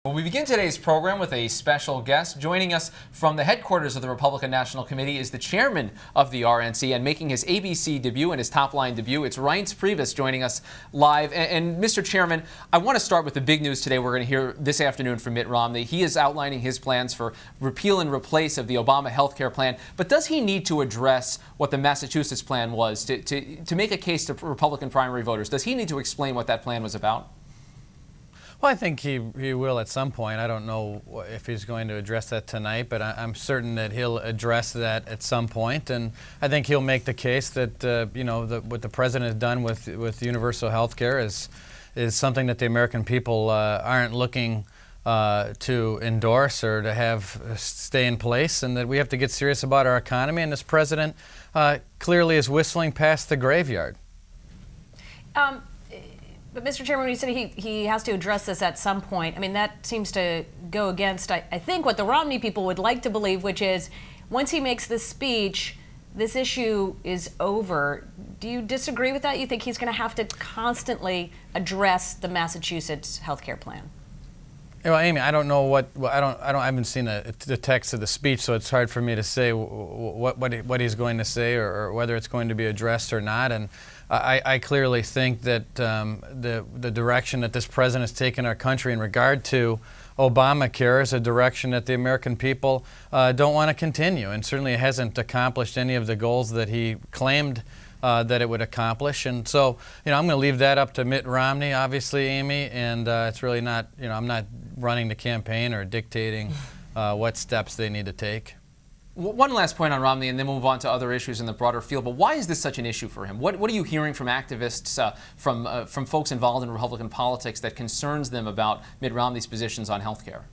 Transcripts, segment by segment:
Well, we begin today's program with a special guest. Joining us from the headquarters of the Republican National Committee is the chairman of the RNC and making his ABC debut and his top-line debut. It's Reince Priebus joining us live. And Mr. Chairman, I want to start with the big news today we're going to hear this afternoon from Mitt Romney. He is outlining his plans for repeal and replace of the Obama health care plan. But does he need to address what the Massachusetts plan was to make a case to Republican primary voters? Does he need to explain what that plan was about? Well, I think he will at some point. I don't know if he's going to address that tonight, but I'm certain that he'll address that at some point. And I think he'll make the case that what the president has done with universal health care is something that the American people aren't looking to endorse or to have stay in place, and that we have to get serious about our economy. And this president clearly is whistling past the graveyard. But Mr. Chairman, when you said he has to address this at some point, I mean, that seems to go against, I think, what the Romney people would like to believe, which is once he makes this speech, this issue is over. Do you disagree with that? You think he's going to have to constantly address the Massachusetts health care plan? Well, Amy, I don't know I haven't seen the text of the speech, so it's hard for me to say what he's going to say or whether it's going to be addressed or not. And I clearly think that the direction that this president has taken our country in regard to Obamacare is a direction that the American people don't want to continue, and certainly it hasn't accomplished any of the goals that he claimed that it would accomplish. And so, I'm going to leave that up to Mitt Romney, obviously, Amy, and it's really not, I'm not running the campaign or dictating what steps they need to take. One last point on Romney, and then we'll move on to other issues in the broader field. But why is this such an issue for him? What are you hearing from activists, from folks involved in Republican politics that concerns them about Mitt Romney's positions on health care?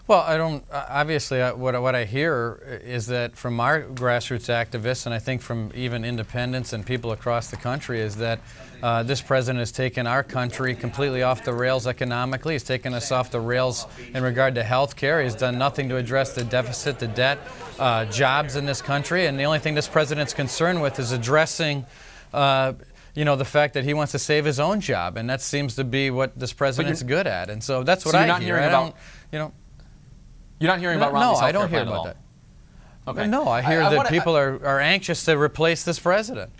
Well, obviously, what I hear is that from our grassroots activists, and I think from even independents and people across the country, is that this president has taken our country completely off the rails economically. He's taken us off the rails in regard to health care. He's done nothing to address the deficit, the debt, jobs in this country. And the only thing this president's concerned with is addressing the fact that he wants to save his own job. And that seems to be what this president's good at. And so that's what I hear. You're not hearing about Romney's health care plan at all? No, I don't hear about that. Okay. No, I hear that people are anxious to replace this president.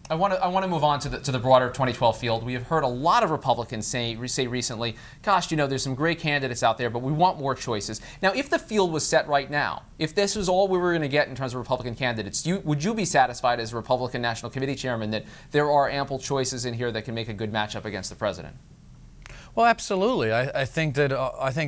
I want to move on to the broader 2012 field. We have heard a lot of Republicans say recently, gosh, there's some great candidates out there, but we want more choices. Now, if the field was set right now, if this was all we were going to get in terms of Republican candidates, would you be satisfied as Republican National Committee Chairman that there are ample choices in here that can make a good matchup against the president? Well, absolutely. I think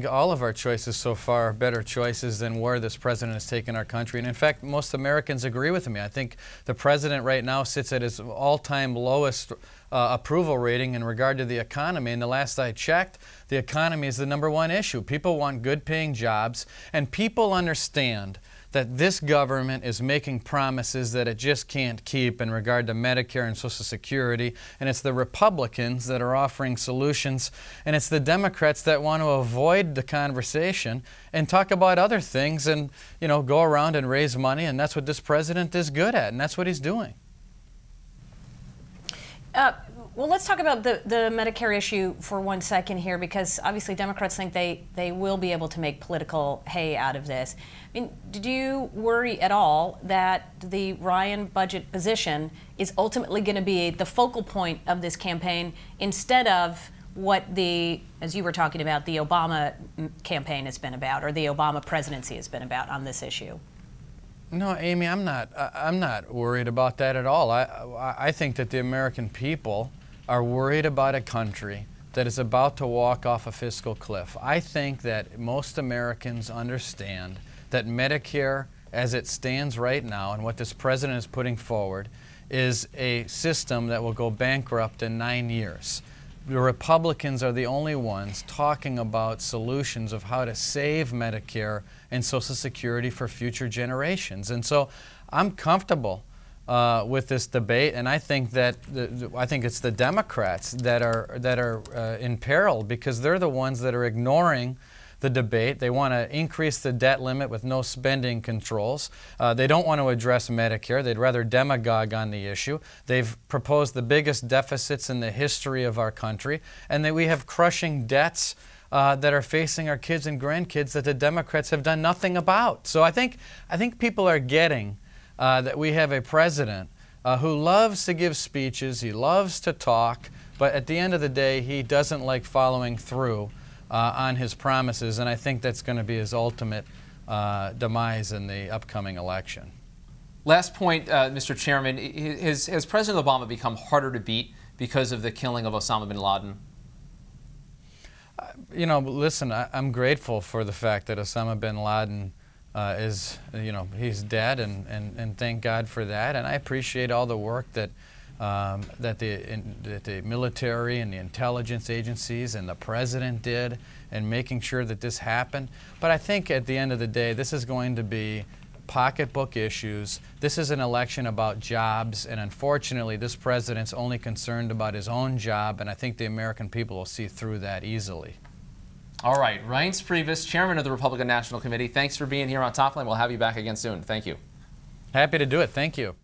all of our choices so far are better choices than where this president has taken our country. And in fact, most Americans agree with me. I think the president right now sits at his all-time lowest approval rating in regard to the economy. And the last I checked, the economy is the #1 issue. People want good-paying jobs, and people understand that this government is making promises that it just can't keep in regard to Medicare and Social Security, and it's the Republicans that are offering solutions, and it's the Democrats that want to avoid the conversation and talk about other things and, go around and raise money, and that's what this president is good at, and that's what he's doing. Well, let's talk about the Medicare issue for 1 second here, because obviously Democrats think they will be able to make political hay out of this. I mean, did you worry at all that the Ryan budget position is ultimately going to be the focal point of this campaign instead of what as you were talking about, the Obama campaign has been about, or the Obama presidency has been about on this issue? No, Amy, I'm not worried about that at all. I think that the American people are worried about a country that is about to walk off a fiscal cliff. I think that most Americans understand that Medicare, as it stands right now, and what this president is putting forward, is a system that will go bankrupt in 9 years. The Republicans are the only ones talking about solutions of how to save Medicare and Social Security for future generations. And so I'm comfortable with this debate, and I think that it's the Democrats that are in peril, because they're the ones that are ignoring the debate. They want to increase the debt limit with no spending controls. They don't want to address Medicare. They'd rather demagogue on the issue. They've proposed the biggest deficits in the history of our country, and that we have crushing debts that are facing our kids and grandkids that the Democrats have done nothing about. So I think people are getting that we have a president who loves to give speeches, he loves to talk, but at the end of the day, he doesn't like following through on his promises, and I think that's going to be his ultimate demise in the upcoming election. Last point, Mr. Chairman, has President Obama become harder to beat because of the killing of Osama bin Laden? You know, listen, I'm grateful for the fact that Osama bin Laden is, you know, he's dead, and thank God for that. And I appreciate all the work that that the military and the intelligence agencies and the president did in making sure that this happened. But I think at the end of the day, this is going to be pocketbook issues. This is an election about jobs, and unfortunately, this president's only concerned about his own job, and I think the American people will see through that easily. All right, Reince Priebus, Chairman of the Republican National Committee, thanks for being here on Top Line. We'll have you back again soon. Thank you. Happy to do it. Thank you.